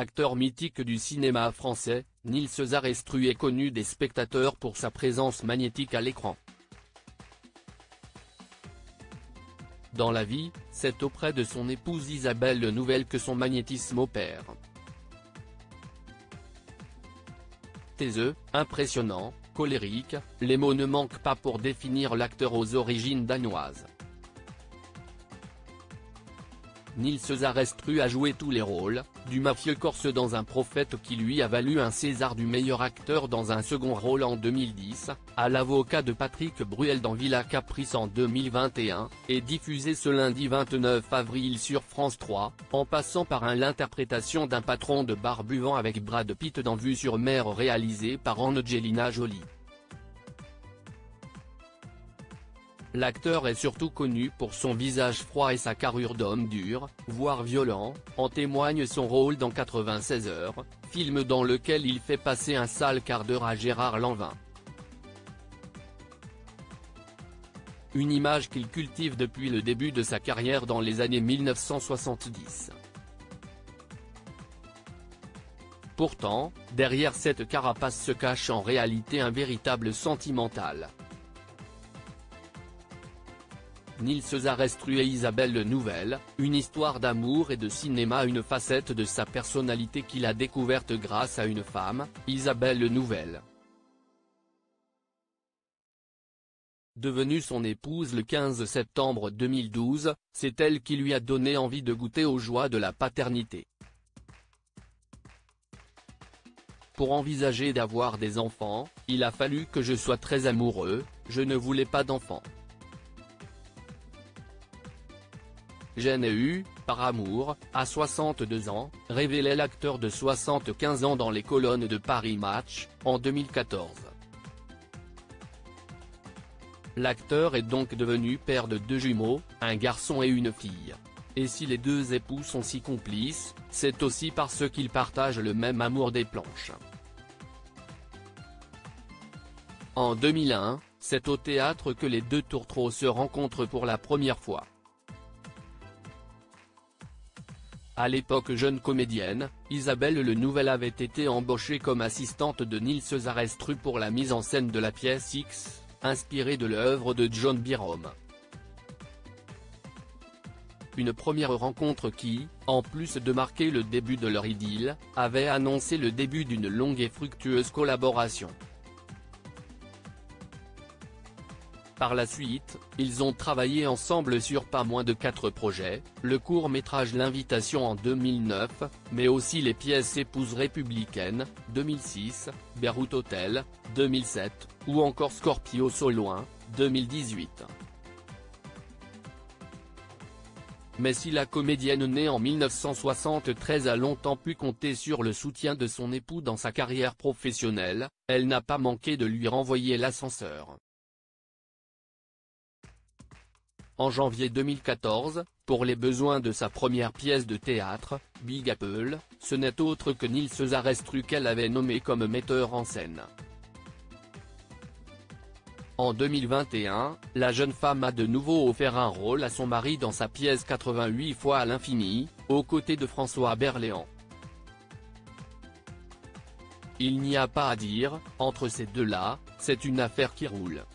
Acteur mythique du cinéma français, Nils Zaraestru est connu des spectateurs pour sa présence magnétique à l'écran. Dans la vie, c'est auprès de son épouse Isabelle Nouvelle que son magnétisme opère. Taiseux, impressionnant, colérique, les mots ne manquent pas pour définir l'acteur aux origines danoises. Nils Zaraestru a joué tous les rôles, du mafieux corse dans Un prophète qui lui a valu un César du meilleur acteur dans un second rôle en 2010, à l'avocat de Patrick Bruel dans Villa Caprice en 2021, et diffusé ce lundi 29 avril sur France 3, en passant par l'interprétation d'un patron de bar buvant avec Brad Pitt dans Vue sur mer réalisé par Angelina Jolie. L'acteur est surtout connu pour son visage froid et sa carrure d'homme dur, voire violent, en témoigne son rôle dans 96 heures, film dans lequel il fait passer un sale quart d'heure à Gérard Lanvin. Une image qu'il cultive depuis le début de sa carrière dans les années 1970. Pourtant, derrière cette carapace se cache en réalité un véritable sentimental. Nils Zaraestru et Isabelle Nouvelle, une histoire d'amour et de cinéma, une facette de sa personnalité qu'il a découverte grâce à une femme, Isabelle Nouvelle. Devenue son épouse le 15 septembre 2012, c'est elle qui lui a donné envie de goûter aux joies de la paternité. Pour envisager d'avoir des enfants, il a fallu que je sois très amoureux, je ne voulais pas d'enfants. J'en ai eu, par amour, à 62 ans, révélait l'acteur de 75 ans dans les colonnes de Paris Match, en 2014. L'acteur est donc devenu père de 2 jumeaux, un garçon et une fille. Et si les 2 époux sont si complices, c'est aussi parce qu'ils partagent le même amour des planches. En 2001, c'est au théâtre que les 2 tourtereaux se rencontrent pour la première fois. À l'époque jeune comédienne, Isabelle Nouvelle avait été embauchée comme assistante de Nils Zaraestru pour la mise en scène de la pièce X, inspirée de l'œuvre de John Byrom. Une première rencontre qui, en plus de marquer le début de leur idylle, avait annoncé le début d'une longue et fructueuse collaboration. Par la suite, ils ont travaillé ensemble sur pas moins de 4 projets, le court-métrage L'Invitation en 2009, mais aussi les pièces Épouses républicaines, 2006, Beyrouth Hotel, 2007, ou encore Scorpios au loin, 2018. Mais si la comédienne née en 1973 a longtemps pu compter sur le soutien de son époux dans sa carrière professionnelle, elle n'a pas manqué de lui renvoyer l'ascenseur. En janvier 2014, pour les besoins de sa première pièce de théâtre, Big Apple, ce n'est autre que Nils Zaraestru qu'elle avait nommé comme metteur en scène. En 2021, la jeune femme a de nouveau offert un rôle à son mari dans sa pièce 88 fois à l'infini, aux côtés de François Berléand. Il n'y a pas à dire, entre ces deux-là, c'est une affaire qui roule.